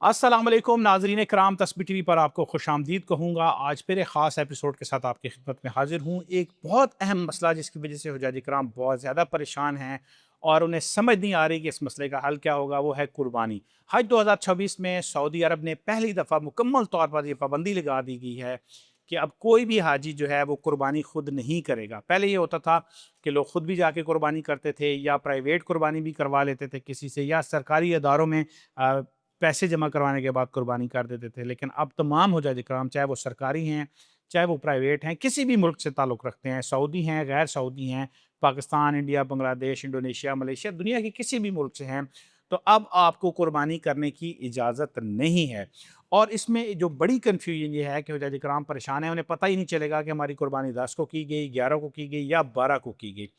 अस्सलाम वालेकुम नाज़रीन कराम, तस्बीह टीवी पर आपको खुश आमदीद कहूँगा। आज फिर एक ख़ास एपिसोड के साथ आपकी खिदमत में हाजिर हूँ। एक बहुत अहम मसला जिसकी वजह से हुज्जाज कराम बहुत ज़्यादा परेशान हैं और उन्हें समझ नहीं आ रही कि इस मसले का हल क्या होगा, वो है कुर्बानी। हज 2026 में सऊदी अरब ने पहली दफ़ा मुकम्मल तौर पर यह पाबंदी लगा दी गई है कि अब कोई भी हाजी जो है वो कुर्बानी खुद नहीं करेगा। पहले ये होता था कि लोग खुद भी जाके कुर्बानी करते थे या प्राइवेट कुर्बानी भी करवा लेते थे किसी से, या सरकारी अदारों में पैसे जमा करवाने के बाद कुर्बानी कर देते थे। लेकिन अब तमाम हुज्जाज कराम, चाहे वो सरकारी हैं, चाहे वो प्राइवेट हैं, किसी भी मुल्क से ताल्लुक़ रखते हैं, सऊदी हैं, गैर सऊदी हैं, Pakistan, India, Bangladesh, Indonesia, Malaysia, दुनिया के किसी भी मुल्क से हैं, तो अब आपको कुर्बानी करने की इजाज़त नहीं है। और इसमें जो बड़ी कन्फ्यूजन ये है कि हुज्जाज कराम परेशान हैं, उन्हें पता ही नहीं चलेगा कि हमारी कुर्बानी 10 को की गई, 11 को की गई या 12 को की गई।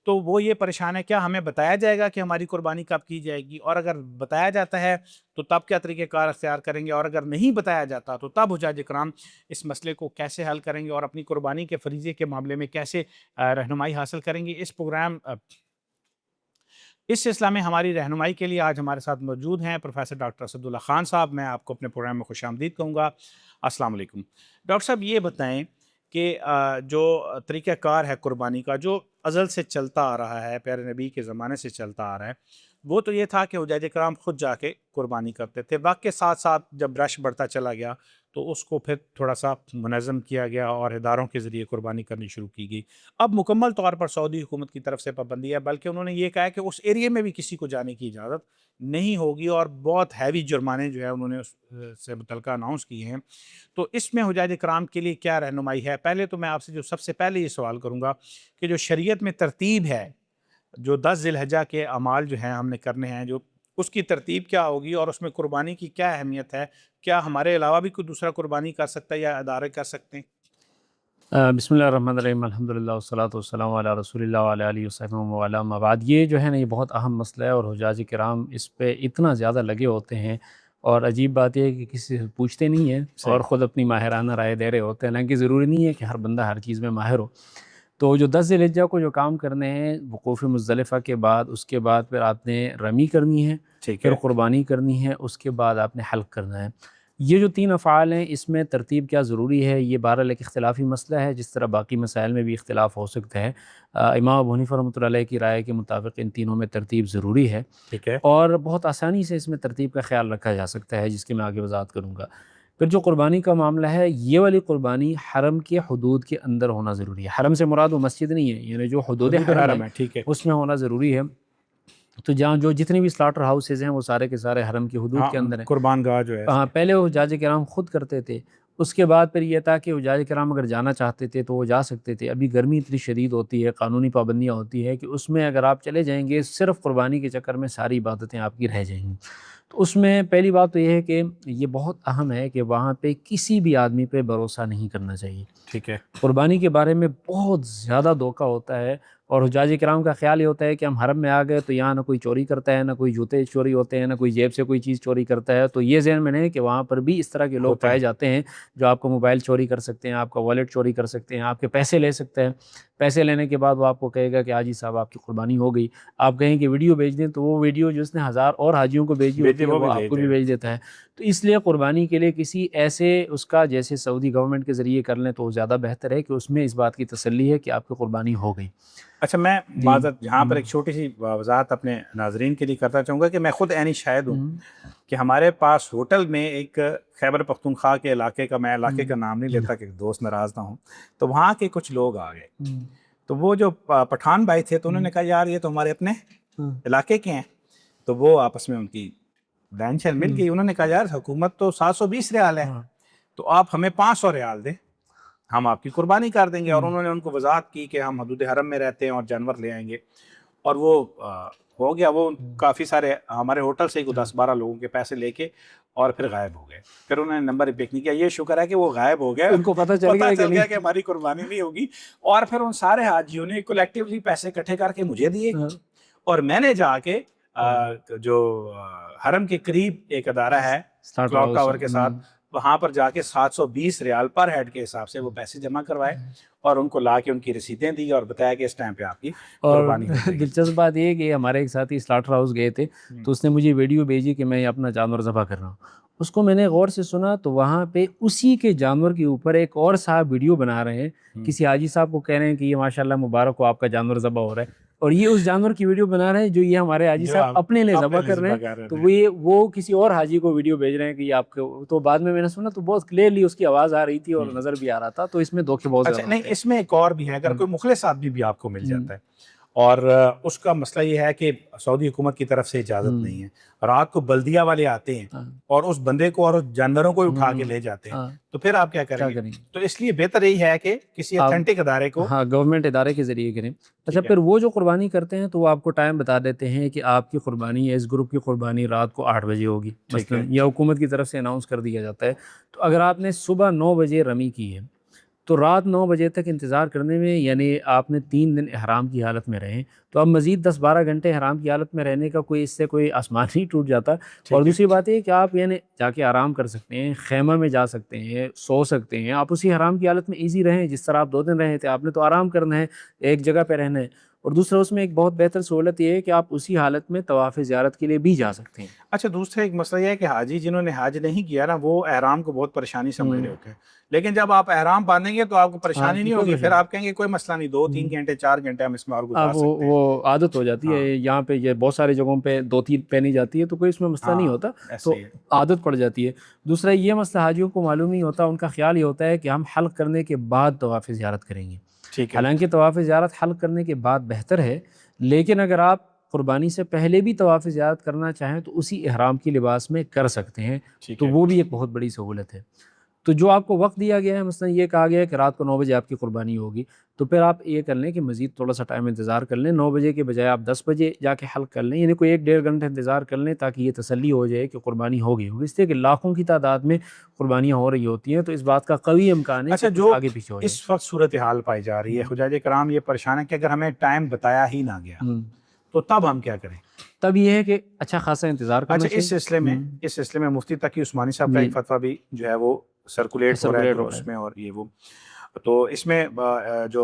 तो वो ये परेशान है, क्या हमें बताया जाएगा कि हमारी कुर्बानी कब की जाएगी? और अगर बताया जाता है तो तब क्या तरीक़ेकार अख्तियार करेंगे, और अगर नहीं बताया जाता तो तब हुज्जाज कराम इस मसले को कैसे हल करेंगे और अपनी कुर्बानी के फ़रीज़े के मामले में कैसे रहनुमाई हासिल करेंगे? इस सिलसिला में हमारी रहनुमाई के लिए आज हमारे साथ मौजूद हैं प्रोफेसर डॉक्टर असदुल्ला खान साहब। मैं आपको अपने प्रोग्राम में खुशामदीद कहूँगा। अस्सलाम वालेकुम। डॉक्टर साहब, ये बताएं कि जो तरीक़ाकार है कुर्बानी का, जो अज़ल से चलता आ रहा है, प्यारे नबी के ज़माने से चलता आ रहा है, वो तो ये था कि हुज्जाज कराम खुद जाके कुर्बानी करते थे। वक्त के साथ साथ जब रश बढ़ता चला गया तो उसको फिर थोड़ा सा मुनज़्ज़म किया गया और इदारों के ज़रिए कुर्बानी करनी शुरू की गई। अब मुकम्मल तौर पर सऊदी हुकूमत की तरफ से पाबंदी है, बल्कि उन्होंने ये कहा है कि उस एरिया में भी किसी को जाने की इजाज़त नहीं होगी, और बहुत हैवी जुर्माने जो है उन्होंने उस से मुतल्लिक़ अनाउंस किए हैं। तो इसमें हुज्जाज कराम के लिए क्या रहनुमाई है? पहले तो मैं आपसे जो सबसे पहले ये सवाल करूँगा कि जो शरीयत में तरतीब है, जो 10 ज़िलहज्जा के अमाल जो हैं हमने करने हैं, जो उसकी तरतीब क्या होगी और उसमें कुर्बानी की क्या अहमियत है? क्या हमारे अलावा भी कोई दूसरा कुर्बानी कर सकता है या अदारे कर सकते हैं? बिस्मिल्लाहिर्रहमानिर्रहीम, अल्हम्दुलिल्लाह वस्सलातु वस्सलामु अला रसूलिल्लाह व अला आलिहि वसहबिहि व अला अम्मा बाद। ये जो है ना, ये बहुत अहम मसला है और हुज्जाज किराम इस पे इतना ज़्यादा लगे होते हैं, और अजीब बात ये है कि किसी से पूछते नहीं हैं और सही। ख़ुद अपनी माहिराना राय दे रहे होते हैं। हालांकि ज़रूरी नहीं है कि हर बंदा हर चीज़ में माहिर हो। तो जो 10 ज़िलहिज्जा को जो काम करने हैं, वक़ूफ़ मुज़दलिफ़ा के बाद, उसके बाद फिर आपने रमी करनी है, ठीक फिर है। क़ुरबानी करनी है, उसके बाद आपने हल्क़ करना है। ये जो 3 अफ़आल हैं, इसमें तरतीब क्या ज़रूरी है, ये बहरहाल एक इख्तिलाफ़ी मसला है, जिस तरह बाकी मसाइल में भी इख्तिलाफ़ हो सकता है। इमाम अबू हनीफ़ा रहमतुल्लाह अलैह की राय के मुताबिक इन तीनों में तरतीब ज़रूरी है, ठीक है। और बहुत आसानी से इसमें तरतीब का ख़्याल रखा जा सकता है, जिसकी मैं आगे वज़ाहत करूँगा। फिर जो कुर्बानी का मामला है, ये वाली कुर्बानी हरम के हुदूद के अंदर होना ज़रूरी है। हरम से मुराद वो मस्जिद नहीं है, यानी जो हुदूद हदूद हरम है हरम है, ठीक है। उसमें होना ज़रूरी है। तो जहाँ जो जितने भी स्लॉटर हाउसेज़ हैं, वो सारे के सारे हरम की हुदूद हाँ, के अंदर हैं। कुर्बान गाह जो है हाँ, इसके। पहले वो हुज्जाज किराम खुद करते थे। उसके बाद फिर ये था कि हुज्जाज किराम अगर जाना चाहते थे तो वो जा सकते थे। अभी गर्मी इतनी शदीद होती है, कानूनी पाबंदियाँ होती हैं कि उसमें अगर आप चले जाएँगे, सिर्फ़ कुर्बानी के चक्कर में सारी इबादतें आपकी रह जाएँगी। तो उसमें पहली बात तो ये है कि ये बहुत अहम है कि वहाँ पे किसी भी आदमी पे भरोसा नहीं करना चाहिए। ठीक है। कुर्बानी के बारे में बहुत ज़्यादा धोखा होता है, और हुज्जाज किराम का ख़्याल ये होता है कि हम हरम में आ गए तो यहाँ ना कोई चोरी करता है, ना कोई जूते चोरी होते हैं, ना कोई जेब से कोई चीज़ चोरी करता है। तो ये ज़हन में नहीं कि वहाँ पर भी इस तरह के लोग होते पाए हैं। जाते हैं, जो आपका मोबाइल चोरी कर सकते हैं, आपका वॉलेट चोरी कर सकते हैं, आपके पैसे ले सकते हैं। पैसे लेने के बाद वो आपको कहेगा कि हाजी साहब आपकी कुर्बानी हो गई। आप कहें कि वीडियो भेज दें, तो वो वीडियो जो उसने हज़ार और हाजियों को भेजी होती भेजे है, वो वो भी भेज आपको भी देगा। भेज देता है। तो इसलिए कुर्बानी के लिए किसी ऐसे उसका, जैसे सऊदी गवर्नमेंट के ज़रिए कर लें तो ज़्यादा बेहतर है कि उसमें इस बात की तसल्ली है कि आपकी कुर्बानी हो गई। अच्छा, मैं जी। माज़रत यहाँ पर एक छोटी-सी वज़ाहत अपने नाज़रीन के लिए करना चाहूँगा कि मैं खुद ऐनी शाहिद हूँ हुँ, कि हमारे पास होटल में एक खैबर पख्तूनख्वा के इलाके का, मैं इलाके का हुँ, नाम नहीं जी, लेता कि दोस्त नाराज़ ना हों, तो वहाँ के कुछ लोग आ गए। हुँ, तो वो जो पठान भाई थे, तो हुँ, उन्होंने कहा, यार ये तो हमारे अपने हुँ, इलाके के हैं। तो वो आपस में उनकी लाइन-छाइन मिल हुँ, गई। उन्होंने कहा, यार हुकूमत तो 720 रियाल है, हाँ, तो आप हमें 500 रियाल दें, हम आपकी कुर्बानी कर देंगे। और हुँ, उन्होंने उनको वज़ाहत की कि हम हदूद हरम में रहते हैं और जानवर ले आएँगे। और वो हो गया। वो हुँ, काफ़ी सारे हमारे होटल से ही हाँ, 10-12 लोगों के पैसे लेके और फिर गायब हो गए। फिर उन्होंने नंबर ही पिक नहीं किया। ये शुक्र है कि वो गायब हो गए। उनको पता चल पता गया कि चल गया कि नहीं? हमारी कुर्बानी नहीं होगी। और फिर उन सारे हाजियों ने कलेक्टिवली पैसे इकट्ठे करके मुझे दिए, हाँ, और मैंने जाके हाँ, जो हरम के करीब एक अदारा है स्टार्टर क्लॉक हाउस, टावर के साथ, वहाँ पर जाके 720 रियाल पर हेड के हिसाब से वो पैसे जमा करवाए, और उनको ला के उनकी रसीदें दी और बताया कि इस टाइम पे आपकी और कुर्बानी हो जाएगी। दिलचस्प बात ये है कि हमारे एक साथी स्लॉटर हाउस गए थे, हम्म। तो उसने मुझे वीडियो भेजी कि मैं ये अपना जानवर ज़बह कर रहा हूँ। اس کو میں نے غور سے سنا تو وہاں پہ اسی کے جانور کے اوپر ایک اور صاحب ویڈیو بنا رہے ہیں، کسی حاجی صاحب کو کہہ رہے ہیں کہ یہ ماشاءاللہ مبارک ہو آپ کا جانور ذبح ہو رہا ہے، اور یہ اس جانور کی ویڈیو بنا رہے ہیں جو یہ ہمارے حاجی صاحب اپنے لیے ذبح کر رہے ہیں، تو وہ کسی اور حاجی کو ویڈیو بھیج رہے ہیں کہ یہ آپ کو. تو بعد میں نے سنا تو بہت کلیئرلی اس کی آواز آ رہی تھی اور نظر بھی آ رہا تھا، تو اس میں دھوکے بہت زیادہ. نہیں، اس میں ایک اور بھی ہے، اگر کوئی مخلص آدمی بھی آپ کو مل جاتا ہے اور اس کا مسئلہ یہ ہے کہ سعودی حکومت کی طرف سے اجازت نہیں ہے، رات کو بلدیہ والے آتے ہیں اور اس بندے کو اور جانوروں کو اٹھا کے لے جاتے ہیں، تو پھر آپ کیا کریں گے؟ تو اس لیے بہتر یہی ہے کہ کسی اتھینٹک ادارے کو، گورنمنٹ ادارے کے ذریعے کریں. اچھا، پھر وہ جو قربانی کرتے ہیں تو وہ آپ کو ٹائم بتا دیتے ہیں کہ آپ کی قربانی ہے، اس گروپ کی قربانی رات کو 8 بجے ہوگی مثلا، یا حکومت کی طرف سے اناؤنس کر دیا جاتا ہے. تو اگر آپ نے صبح 9 بجے رمی کی ہے تو رات 9 بجے تک انتظار کرنے میں، یعنی آپ نے 3 دن احرام کی حالت میں رہیں، تو اب مزید 10-12 گھنٹے احرام کی حالت میں رہنے کا کوئی اس سے کوئی آسمان نہیں ٹوٹ جاتا. اور دوسری بات یہ کہ آپ یعنی جا کے آرام کر سکتے ہیں، خیمہ میں جا سکتے ہیں، سو سکتے ہیں، آپ اسی احرام کی حالت میں ایزی رہیں جس طرح آپ 2 دن رہے تھے. آپ نے تو آرام کرنا ہے، ایک جگہ پہ رہنا ہے. اور دوسرا اس میں ایک بہت بہتر سہولت یہ ہے کہ آپ اسی حالت میں طواف زیارت کے لیے بھی جا سکتے ہیں. اچھا، دوسرا ایک مسئلہ یہ ہے کہ حاجی جنہوں نے حج نہیں کیا نا، وہ احرام کو بہت پریشانی سمجھ رہے ہوتے ہیں، لیکن جب آپ احرام باندھیں گے تو آپ کو پریشانی نہیں ہوگی، پھر آپ کہیں گے کوئی مسئلہ نہیں، 2-3 گھنٹے 4 گھنٹے ہم اس میں اور گزار سکتے ہیں. وہ عادت ہو جاتی ہے، یہاں پہ یہ بہت ساری جگہوں پہ 2-3 پہنی جاتی ہے تو کوئی اس میں مسئلہ نہیں ہوتا، تو عادت پڑ جاتی ہے. دوسرا یہ مسئلہ حاجیوں کو معلوم نہیں ہوتا، ان کا خیال یہ ہوتا ہے کہ ہم حلق کرنے کے بعد طواف زیارت کریں گے. حالانکہ طواف زیارت حلق کرنے کے بعد بہتر ہے، لیکن اگر آپ قربانی سے پہلے بھی طواف زیارت کرنا چاہیں تو اسی احرام کی لباس میں کر سکتے ہیں، تو وہ بھی ایک بہت بڑی سہولت ہے. تو جو آپ کو وقت دیا گیا ہے، مثلا یہ کہا گیا ہے کہ رات کو 9 بجے آپ کی قربانی ہوگی، تو پھر آپ یہ کر لیں کہ مزید تھوڑا سا ٹائم انتظار کر لیں، 9 بجے کے بجائے آپ 10 بجے جا کے حلق کر لیں، یعنی کوئی 1-1.5 گھنٹے انتظار کر لیں تاکہ یہ تسلی ہو جائے کہ قربانی ہو گئی ہوگی. اس لیے کہ لاکھوں کی تعداد میں قربانیاں ہو رہی ہوتی ہیں، تو اس بات کا قوی امکان ہے کہ جو آگے پیچھے ہو جائے. اس وقت صورتحال پائی جا رہی ہے، حجاج کرام یہ پریشان ہے کہ اگر ہمیں ٹائم بتایا ہی نہ گیا تو تب ہم کیا کریں؟ تب یہ ہے کہ اچھا خاصا انتظار کرنا چاہیے. اس سلسلے میں مفتی تقی عثمانی صاحب کا ایک فتویٰ بھی جو ہے وہ سرکولیٹ ہو رہا ہے اس میں، اور یہ وہ تو اس میں جو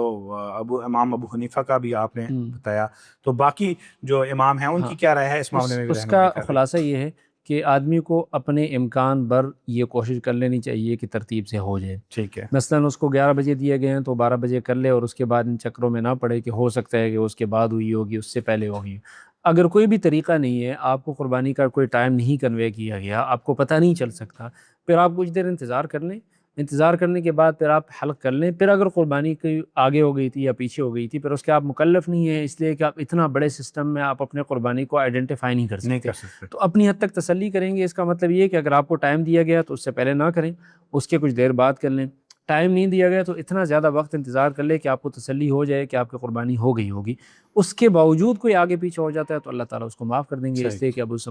امام ابو حنیفہ کا بھی آپ نے بتایا، تو باقی جو امام ہیں ان کی کیا رائے ہے اس معاملے میں؟ اس کا خلاصہ یہ ہے کہ آدمی کو اپنے امکان بھر یہ کوشش کر لینی چاہیے کہ ترتیب سے ہو جائے. ٹھیک ہے، مثلاً اس کو 11 بجے دیے گئے ہیں تو 12 بجے کر لے، اور اس کے بعد ان چکروں میں نہ پڑے کہ ہو سکتا ہے کہ اس کے بعد ہوئی ہوگی، اس سے پہلے ہوگی. اگر کوئی بھی طریقہ نہیں ہے، آپ کو قربانی کا کوئی ٹائم نہیں کنوے کیا گیا، آپ کو پتہ نہیں چل سکتا، پھر آپ کچھ دیر انتظار کر لیں. انتظار کرنے کے بعد پھر آپ حلق کر لیں. پھر اگر قربانی کی آگے ہو گئی تھی یا پیچھے ہو گئی تھی، پھر اس کے آپ مکلف نہیں ہیں، اس لیے کہ آپ اتنا بڑے سسٹم میں آپ اپنے قربانی کو آئیڈینٹیفائی نہیں کر سکتے. تو اپنی حد تک تسلی کریں گے. اس کا مطلب یہ ہے کہ اگر آپ کو ٹائم دیا گیا تو اس سے پہلے نہ کریں، اس کے کچھ دیر بعد کر لیں. ٹائم نہیں دیا گیا تو اتنا زیادہ وقت انتظار کر لے کہ آپ کو تسلی ہو جائے کہ آپ کی قربانی ہو گئی ہوگی. اس کے باوجود کوئی آگے پیچھے ہو جاتا ہے تو اللہ تعالیٰ اس کو معاف کر دیں گے، اس لیے کہ اب اس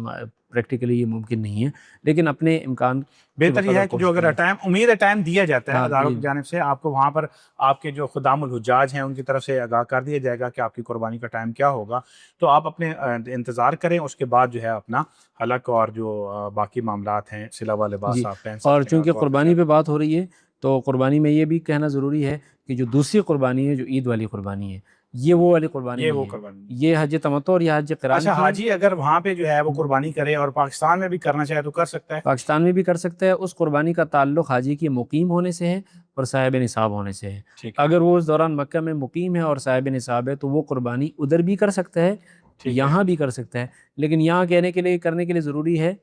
پریکٹیکلی یہ ممکن نہیں ہے، لیکن اپنے امکان بہتر یہ ہے کہ جو اگر ٹائم امید ہے ٹائم دیا جاتا ہے اداروں کی جانب سے، آپ کو وہاں پر آپ کے جو خدام الحجاج ہیں ان کی طرف سے آگاہ کر دیا جائے گا کہ آپ کی قربانی کا ٹائم کیا ہوگا، تو آپ اپنے انتظار کریں. اس کے بعد جو ہے اپنا حلق اور جو باقی معاملات ہیں صلہ و لباس آپ پہن سکتے ہیں. اور چونکہ قربانی پہ بات ہو رہی ہے تو قربانی میں یہ بھی کہنا ضروری ہے کہ جو دوسری قربانی ہے، جو عید والی قربانی ہے، یہ وہ والی قربانی نہیں ہے، یہ حج تمتع اور یہ حج قران. اچھا، حاجی اگر وہاں پہ جو ہے وہ قربانی کرے اور پاکستان میں بھی کرنا چاہے تو کر سکتا ہے؟ پاکستان میں بھی کر سکتا ہے. اس قربانی کا تعلق حاجی کے مقیم ہونے سے ہے اور صاحب نصاب ہونے سے ہے. اگر وہ اس دوران مکہ میں مقیم ہے اور صاحب نصاب ہے تو وہ قربانی ادھر بھی کر سکتا ہے، یہاں بھی کر سکتا ہے. لیکن یہاں کرنے کے لیے ضروری ہے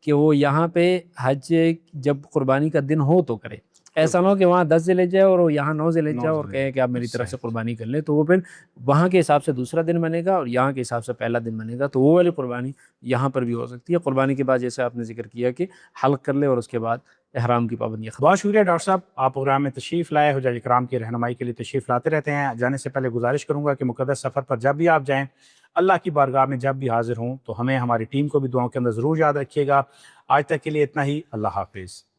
کہ وہ یہاں پہ حج جب قربانی کا دن ہو تو کرے. ایسا نہ ہو کہ وہاں 10 ذی الحجہ اور یہاں 9 ذی الحجہ اور کہے کہ آپ میری طرف سے قربانی کر لیں، تو وہ پھر وہاں کے حساب سے دوسرا دن بنے گا اور یہاں کے حساب سے پہلا دن بنے گا. تو وہ والی قربانی یہاں پر بھی ہو سکتی ہے. قربانی کے بعد جیسے آپ نے ذکر کیا کہ حلق کر لے اور اس کے بعد احرام کی پابندی. بہت شکریہ ڈاکٹر صاحب، آپ پروگرام میں تشریف لائے، حجاج کرام کی رہنمائی کے لیے تشریف لاتے رہتے ہیں. جانے سے پہلے گزارش کروں گا کہ مقدس سفر پر جب بھی آپ جائیں، اللہ کی بارگاہ میں جب بھی حاضر ہوں، تو ہمیں ہماری ٹیم کو بھی دعاؤں کے اندر ضرور یاد رکھیے گا. آج تک کے لیے اتنا ہی. اللہ حافظ.